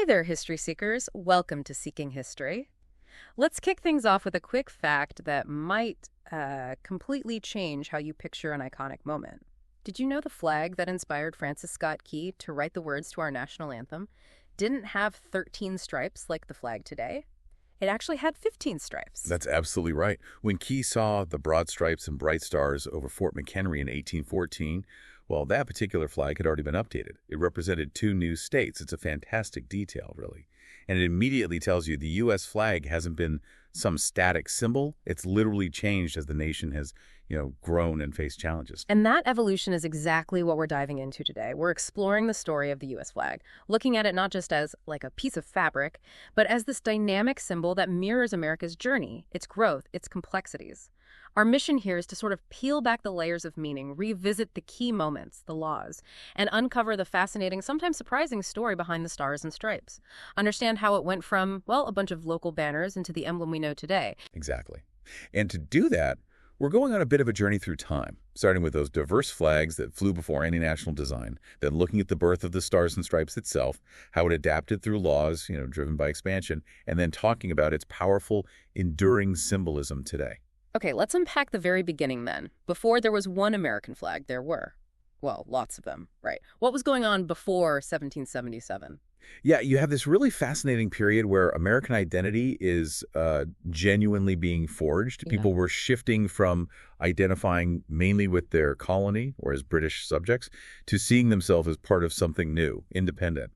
Hey there, history seekers. Welcome to Seeking History. Let's kick things off with a quick fact that might completely change how you picture an iconic moment. Did you know the flag that inspired Francis Scott Key to write the words to our national anthem didn't have 13 stripes like the flag today? It actually had 15 stripes. That's absolutely right. When Key saw the broad stripes and bright stars over Fort McHenry in 1814, well, that particular flag had already been updated. It represented two new states. It's a fantastic detail, really. And it immediately tells you the U.S. flag hasn't been some static symbol. It's literally changed as the nation has, grown and faced challenges. And that evolution is exactly what we're diving into today. We're exploring the story of the U.S. flag, looking at it not just as like a piece of fabric, but as this dynamic symbol that mirrors America's journey, its growth, its complexities. Our mission here is to sort of peel back the layers of meaning, revisit the key moments, the laws, and uncover the fascinating, sometimes surprising story behind the stars and stripes. Understand how it went from, well, a bunch of local banners into the emblem we know today. Exactly. And to do that, we're going on a bit of a journey through time, starting with those diverse flags that flew before any national design, then looking at the birth of the Stars and Stripes itself, how it adapted through laws, driven by expansion, and then talking about its powerful, enduring symbolism today. Okay, let's unpack the very beginning then. Before there was one American flag, there were, well, lots of them, right? What was going on before 1777? Yeah, you have this really fascinating period where American identity is genuinely being forged. Yeah. People were shifting from identifying mainly with their colony or as British subjects to seeing themselves as part of something new, independent.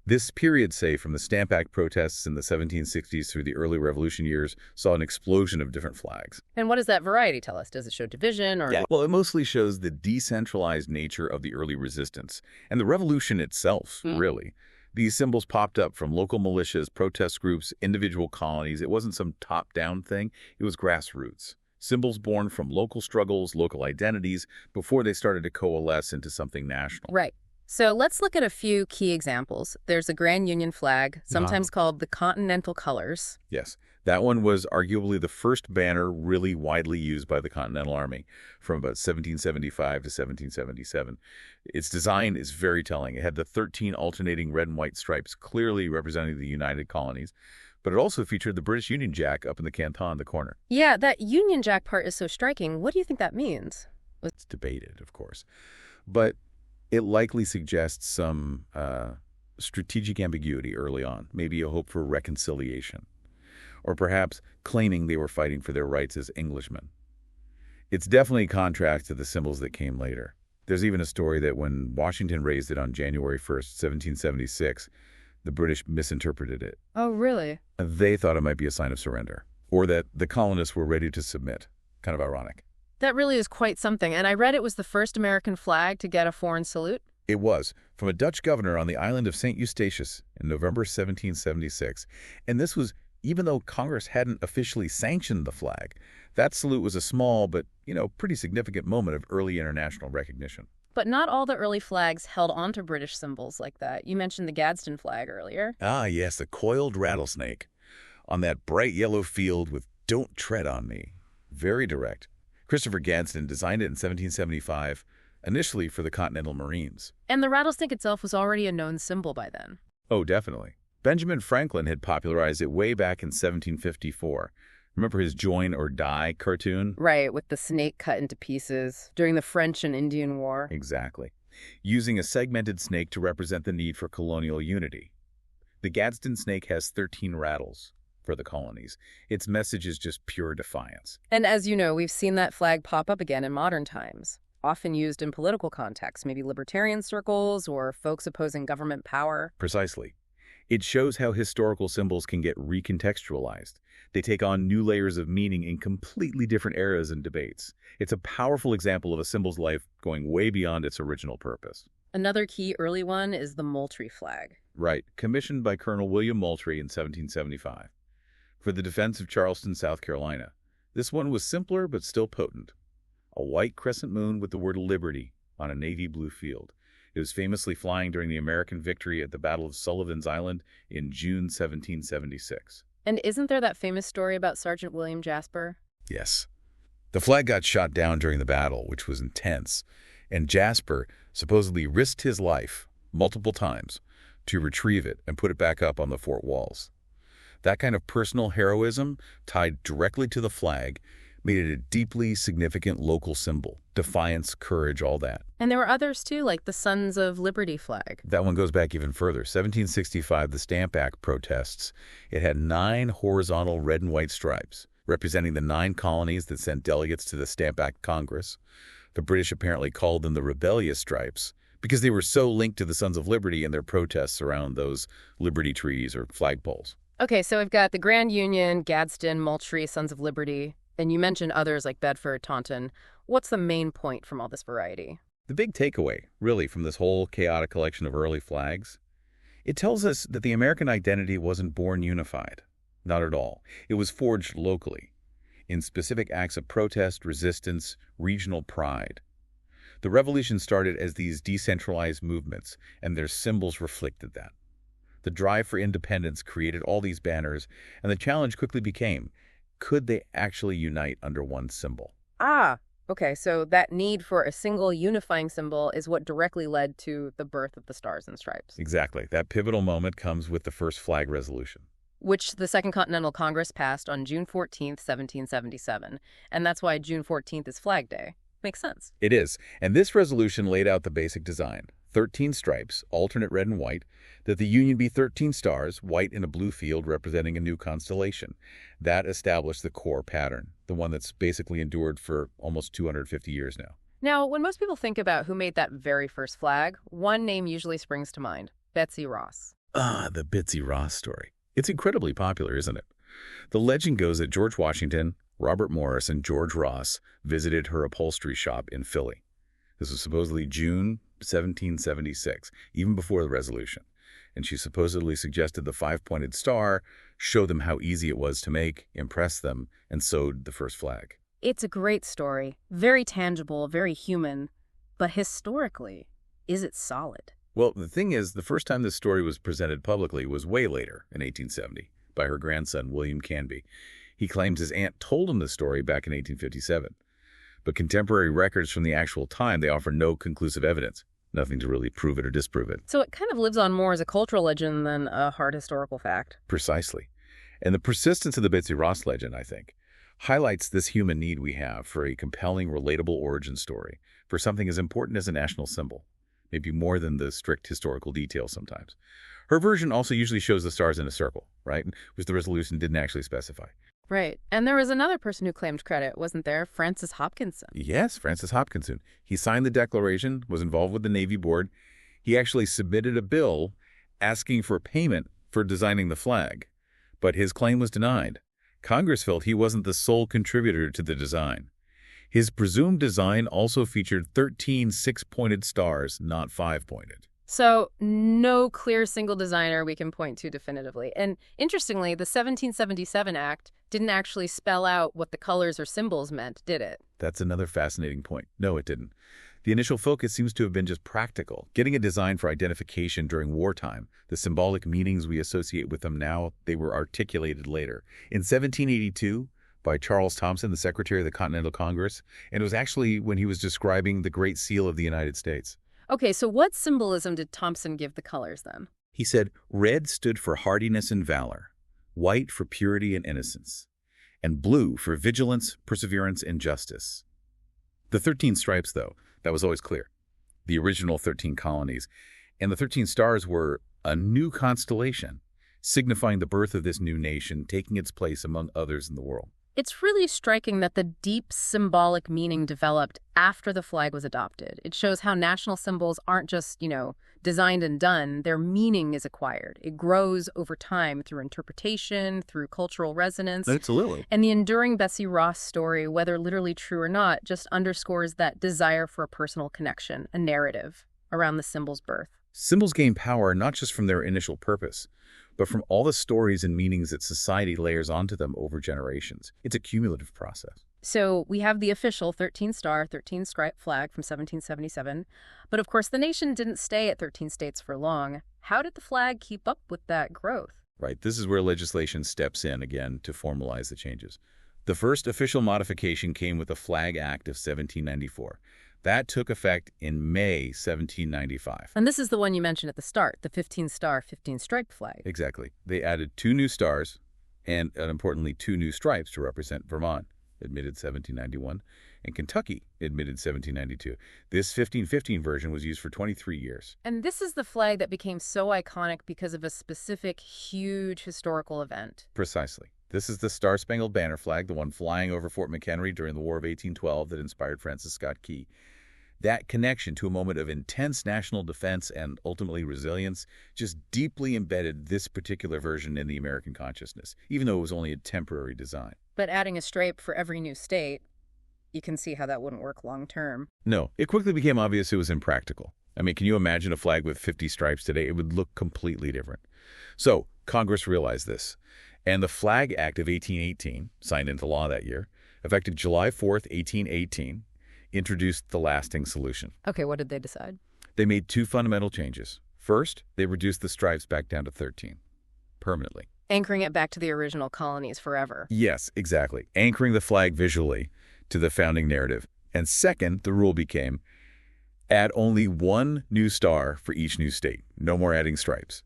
This period, say, from the Stamp Act protests in the 1760s through the early Revolution years, saw an explosion of different flags. And what does that variety tell us? Does it show division or... Yeah, well, it mostly shows the decentralized nature of the early resistance and the revolution itself, really. These symbols popped up from local militias, protest groups, individual colonies. It wasn't some top-down thing. It was grassroots. Symbols born from local struggles, local identities, before they started to coalesce into something national. Right. So let's look at a few key examples. There's the Grand Union flag, sometimes called the Continental Colors. Yes, that one was arguably the first banner really widely used by the Continental Army from about 1775 to 1777. Its design is very telling. It had the 13 alternating red and white stripes, clearly representing the United Colonies, but it also featured the British Union Jack up in the canton in the corner. Yeah, that Union Jack part is so striking. What do you think that means? It's debated, of course, but it likely suggests some strategic ambiguity early on, maybe a hope for reconciliation, or perhaps claiming they were fighting for their rights as Englishmen. It's definitely a contrast to the symbols that came later. There's even a story that when Washington raised it on January 1st, 1776, the British misinterpreted it. Oh, really? They thought it might be a sign of surrender, or that the colonists were ready to submit. Kind of ironic. That really is quite something. And I read it was the first American flag to get a foreign salute. It was, from a Dutch governor on the island of St. Eustatius in November 1776. And this was even though Congress hadn't officially sanctioned the flag. That salute was a small but, pretty significant moment of early international recognition. But not all the early flags held onto British symbols like that. You mentioned the Gadsden flag earlier. Ah, yes, the coiled rattlesnake. On that bright yellow field with "Don't tread on me." Very direct. Christopher Gadsden designed it in 1775, initially for the Continental Marines. And the rattlesnake itself was already a known symbol by then. Oh, definitely. Benjamin Franklin had popularized it way back in 1754. Remember his Join or Die cartoon? Right, with the snake cut into pieces during the French and Indian War. Exactly. Using a segmented snake to represent the need for colonial unity. The Gadsden snake has 13 rattles for the colonies. Its message is just pure defiance. And as you know, we've seen that flag pop up again in modern times, often used in political contexts, maybe libertarian circles or folks opposing government power. Precisely. It shows how historical symbols can get recontextualized. They take on new layers of meaning in completely different eras and debates. It's a powerful example of a symbol's life going way beyond its original purpose. Another key early one is the Moultrie flag. Right, commissioned by Colonel William Moultrie in 1775. For the defense of Charleston, South Carolina. This one was simpler but still potent. A white crescent moon with the word Liberty on a navy blue field. It was famously flying during the American victory at the Battle of Sullivan's Island in June 1776. And isn't there that famous story about Sergeant William Jasper? Yes. The flag got shot down during the battle, which was intense, and Jasper supposedly risked his life multiple times to retrieve it and put it back up on the fort walls. That kind of personal heroism, tied directly to the flag, made it a deeply significant local symbol. Defiance, courage, all that. And there were others too, like the Sons of Liberty flag. That one goes back even further. 1765, the Stamp Act protests. It had 9 horizontal red and white stripes, representing the 9 colonies that sent delegates to the Stamp Act Congress. The British apparently called them the rebellious stripes because they were so linked to the Sons of Liberty and their protests around those liberty trees or flagpoles. Okay, so we've got the Grand Union, Gadsden, Moultrie, Sons of Liberty, and you mentioned others like Bedford, Taunton. What's the main point from all this variety? The big takeaway, really, from this whole chaotic collection of early flags, it tells us that the American identity wasn't born unified. Not at all. It was forged locally, in specific acts of protest, resistance, regional pride. The revolution started as these decentralized movements, and their symbols reflected that. The drive for independence created all these banners, and the challenge quickly became, could they actually unite under one symbol? Ah, okay, so that need for a single unifying symbol is what directly led to the birth of the Stars and Stripes. Exactly. That pivotal moment comes with the first flag resolution, Which the Second Continental Congress passed on June 14th, 1777. And that's why June 14th is Flag Day. Makes sense. It is. And this resolution laid out the basic design. 13 stripes, alternate red and white, that the Union be 13 stars, white in a blue field representing a new constellation. That established the core pattern, the one that's basically endured for almost 250 years now. Now, when most people think about who made that very first flag, one name usually springs to mind, Betsy Ross. Ah, the Betsy Ross story. It's incredibly popular, isn't it? The legend goes that George Washington, Robert Morris, and George Ross visited her upholstery shop in Philly. This was supposedly June 1776, even before the resolution. And she supposedly suggested the 5-pointed star, show them how easy it was to make, impress them, and sewed the first flag. It's a great story. Very tangible, very human. But historically, is it solid? Well, the thing is, the first time this story was presented publicly was way later, in 1870, by her grandson, William Canby. He claims his aunt told him the story back in 1857. But contemporary records from the actual time, they offer no conclusive evidence. Nothing to really prove it or disprove it. So it kind of lives on more as a cultural legend than a hard historical fact. Precisely. And the persistence of the Betsy Ross legend, I think, highlights this human need we have for a compelling, relatable origin story, for something as important as a national symbol, maybe more than the strict historical details sometimes. Her version also usually shows the stars in a circle, right? Which the resolution didn't actually specify. Right. And there was another person who claimed credit, wasn't there? Francis Hopkinson. Yes, Francis Hopkinson. He signed the declaration, was involved with the Navy Board. He actually submitted a bill asking for payment for designing the flag, but his claim was denied. Congress felt he wasn't the sole contributor to the design. His presumed design also featured 13 6-pointed stars, not 5-pointed. So no clear single designer we can point to definitively. And interestingly, the 1777 Act didn't actually spell out what the colors or symbols meant, did it? That's another fascinating point. No, it didn't. The initial focus seems to have been just practical, getting a design for identification during wartime. The symbolic meanings we associate with them now, they were articulated later. In 1782, by Charles Thomson, the Secretary of the Continental Congress, and it was actually when he was describing the Great Seal of the United States. Okay, so what symbolism did Thomson give the colors then? He said red stood for hardiness and valor, white for purity and innocence, and blue for vigilance, perseverance, and justice. The 13 stripes, though, that was always clear. The original 13 colonies, and the 13 stars were a new constellation, signifying the birth of this new nation, taking its place among others in the world. It's really striking that the deep symbolic meaning developed after the flag was adopted. It shows how national symbols aren't just, designed and done. Their meaning is acquired. It grows over time through interpretation, through cultural resonance. Absolutely. And the enduring Betsy Ross story, whether literally true or not, just underscores that desire for a personal connection, a narrative around the symbol's birth. Symbols gain power not just from their initial purpose, but from all the stories and meanings that society layers onto them over generations. It's a cumulative process. So we have the official 13-star, 13-stripe flag from 1777. But of course, the nation didn't stay at 13 states for long. How did the flag keep up with that growth? Right. This is where legislation steps in again to formalize the changes. The first official modification came with the Flag Act of 1794. That took effect in May 1795. And this is the one you mentioned at the start, the 15-star, 15-stripe flag. Exactly. They added 2 new stars and, importantly, 2 new stripes to represent Vermont, admitted 1791, and Kentucky, admitted 1792. This 1515 version was used for 23 years. And this is the flag that became so iconic because of a specific, huge historical event. Precisely. This is the Star-Spangled Banner flag, the one flying over Fort McHenry during the War of 1812 that inspired Francis Scott Key. That connection to a moment of intense national defense and, ultimately, resilience just deeply embedded this particular version in the American consciousness, even though it was only a temporary design. But adding a stripe for every new state, you can see how that wouldn't work long term. No, it quickly became obvious it was impractical. I mean, can you imagine a flag with 50 stripes today? It would look completely different. So, Congress realized this, and the Flag Act of 1818, signed into law that year, effective July 4th, 1818, introduced the lasting solution. Okay, what did they decide? They made 2 fundamental changes. First, they reduced the stripes back down to 13, permanently. Anchoring it back to the original colonies forever. Yes, exactly. Anchoring the flag visually to the founding narrative. And second, the rule became, add only 1 new star for each new state. No more adding stripes.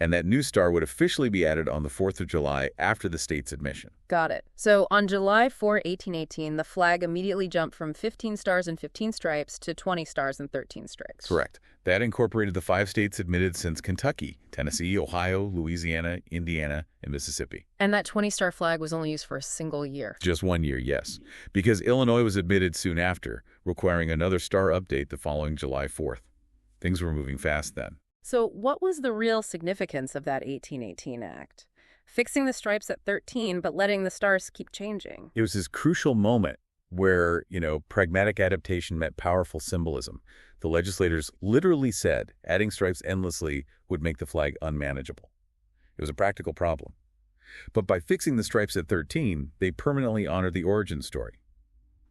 And that new star would officially be added on the 4th of July after the state's admission. Got it. So on July 4, 1818, the flag immediately jumped from 15 stars and 15 stripes to 20 stars and 13 stripes. Correct. That incorporated the 5 states admitted since Kentucky, Tennessee, Ohio, Louisiana, Indiana, and Mississippi. And that 20-star flag was only used for a single year. Just 1 year, yes. Because Illinois was admitted soon after, requiring another star update the following July 4th. Things were moving fast then. So what was the real significance of that 1818 act? Fixing the stripes at 13, but letting the stars keep changing. It was this crucial moment where, pragmatic adaptation met powerful symbolism. The legislators literally said adding stripes endlessly would make the flag unmanageable. It was a practical problem. But by fixing the stripes at 13, they permanently honored the origin story.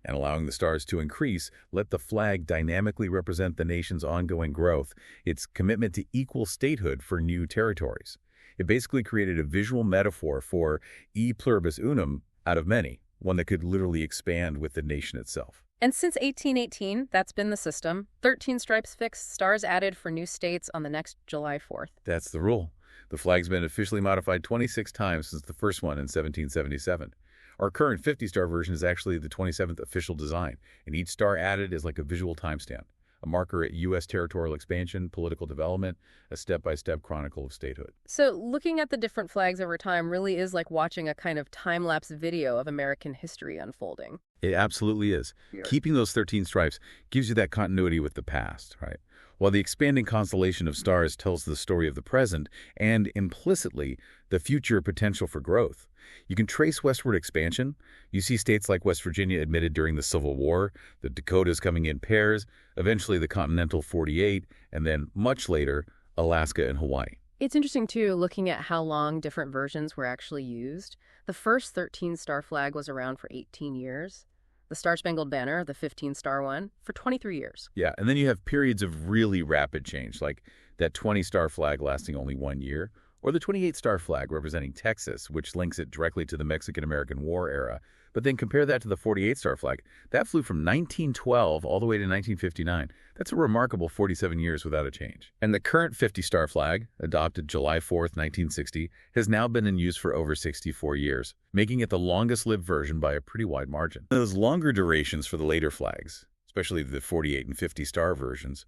And allowing the stars to increase, let the flag dynamically represent the nation's ongoing growth, its commitment to equal statehood for new territories. It basically created a visual metaphor for e pluribus unum out of many, one that could literally expand with the nation itself. And since 1818, that's been the system. 13 stripes fixed, stars added for new states on the next July 4th. That's the rule. The flag's been officially modified 26 times since the first one in 1777. Our current 50-star version is actually the 27th official design, and each star added is like a visual timestamp, a marker at U.S. territorial expansion, political development, a step-by-step chronicle of statehood. So looking at the different flags over time really is like watching a kind of time-lapse video of American history unfolding. It absolutely is. Yeah. Keeping those 13 stripes gives you that continuity with the past, right? While the expanding constellation of stars tells the story of the present and, implicitly, the future potential for growth. You can trace westward expansion. You see states like West Virginia admitted during the Civil War, the Dakotas coming in pairs, eventually the Continental 48, and then, much later, Alaska and Hawaii. It's interesting, too, looking at how long different versions were actually used. The first 13-star flag was around for 18 years. The Star-Spangled Banner, the 15-star one, for 23 years. Yeah, and then you have periods of really rapid change, like that 20-star flag lasting only 1 year, or the 28-star flag representing Texas, which links it directly to the Mexican-American War era. But then compare that to the 48-star flag. That flew from 1912 all the way to 1959. That's a remarkable 47 years without a change. And the current 50-star flag, adopted July 4th, 1960, has now been in use for over 64 years, making it the longest-lived version by a pretty wide margin. Those longer durations for the later flags, especially the 48 and 50-star versions,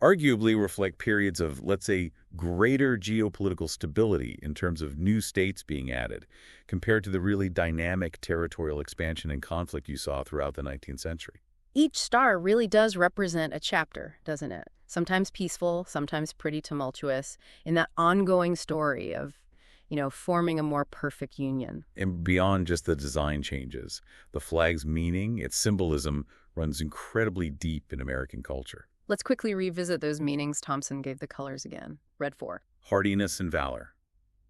arguably reflect periods of, let's say, greater geopolitical stability in terms of new states being added, compared to the really dynamic territorial expansion and conflict you saw throughout the 19th century. Each star really does represent a chapter, doesn't it? Sometimes peaceful, sometimes pretty tumultuous, in that ongoing story of, forming a more perfect union. And beyond just the design changes, the flag's meaning, its symbolism, runs incredibly deep in American culture. Let's quickly revisit those meanings Thompson gave the colors again. Red for hardiness and valor,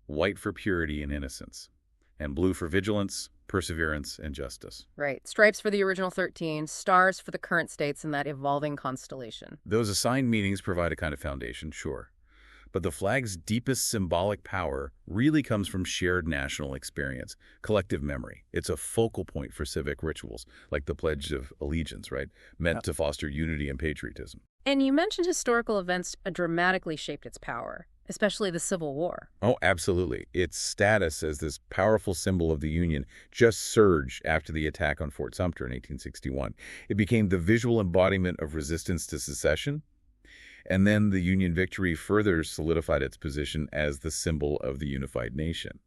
white for purity and innocence, and blue for vigilance, perseverance, and justice. Right. Stripes for the original 13, stars for the current states in that evolving constellation. Those assigned meanings provide a kind of foundation, sure. But the flag's deepest symbolic power really comes from shared national experience, collective memory. It's a focal point for civic rituals, like the Pledge of Allegiance, right? Meant to foster unity and patriotism. And you mentioned historical events dramatically shaped its power, especially the Civil War. Oh, absolutely. Its status as this powerful symbol of the Union just surged after the attack on Fort Sumter in 1861. It became the visual embodiment of resistance to secession, and then the Union victory further solidified its position as the symbol of the unified nation.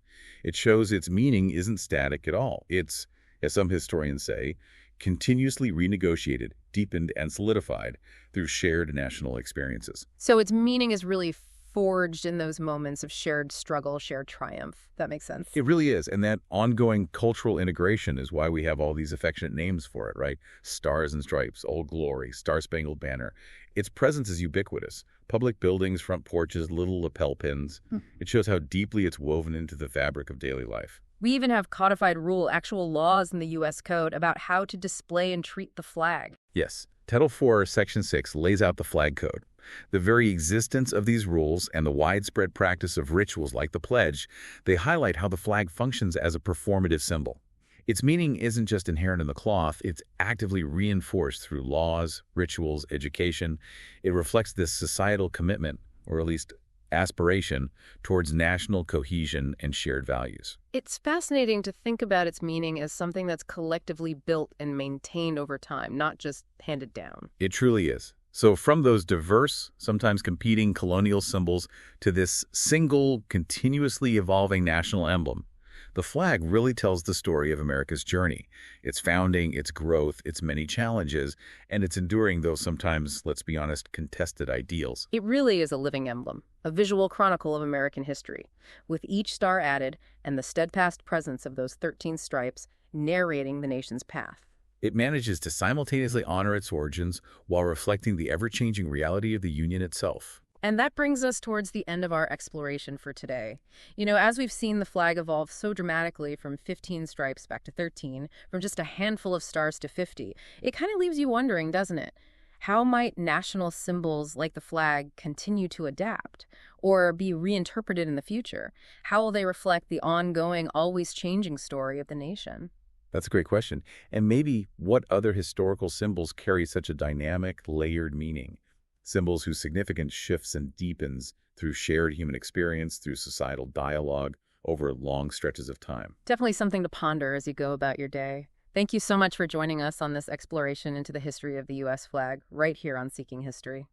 It shows its meaning isn't static at all. It's, as some historians say, continuously renegotiated, deepened, and solidified through shared national experiences. So its meaning is really forged in those moments of shared struggle, shared triumph. That makes sense. It really is, and that ongoing cultural integration is why we have all these affectionate names for it, right? Stars and Stripes, Old Glory, Star-Spangled Banner. Its presence is ubiquitous. Public buildings, front porches, little lapel pins. It shows how deeply it's woven into the fabric of daily life. We even have codified actual laws in the U.S. Code about how to display and treat the flag. Yes. Title IV, Section 6 lays out the flag code. The very existence of these rules and the widespread practice of rituals like the pledge, they highlight how the flag functions as a performative symbol. Its meaning isn't just inherent in the cloth, it's actively reinforced through laws, rituals, education. It reflects this societal commitment, or at least aspiration, towards national cohesion and shared values. It's fascinating to think about its meaning as something that's collectively built and maintained over time, not just handed down. It truly is. So from those diverse, sometimes competing colonial symbols to this single, continuously evolving national emblem, the flag really tells the story of America's journey, its founding, its growth, its many challenges, and its enduring, though sometimes, let's be honest, contested ideals. It really is a living emblem, a visual chronicle of American history, with each star added and the steadfast presence of those 13 stripes narrating the nation's path. It manages to simultaneously honor its origins while reflecting the ever-changing reality of the Union itself. And that brings us towards the end of our exploration for today. You know, as we've seen the flag evolve so dramatically from 15 stripes back to 13, from just a handful of stars to 50, it kind of leaves you wondering, doesn't it? How might national symbols like the flag continue to adapt or be reinterpreted in the future? How will they reflect the ongoing, always changing story of the nation? That's a great question. And maybe what other historical symbols carry such a dynamic, layered meaning? Symbols whose significance shifts and deepens through shared human experience, through societal dialogue, over long stretches of time. Definitely something to ponder as you go about your day. Thank you so much for joining us on this exploration into the history of the U.S. flag right here on Seeking History.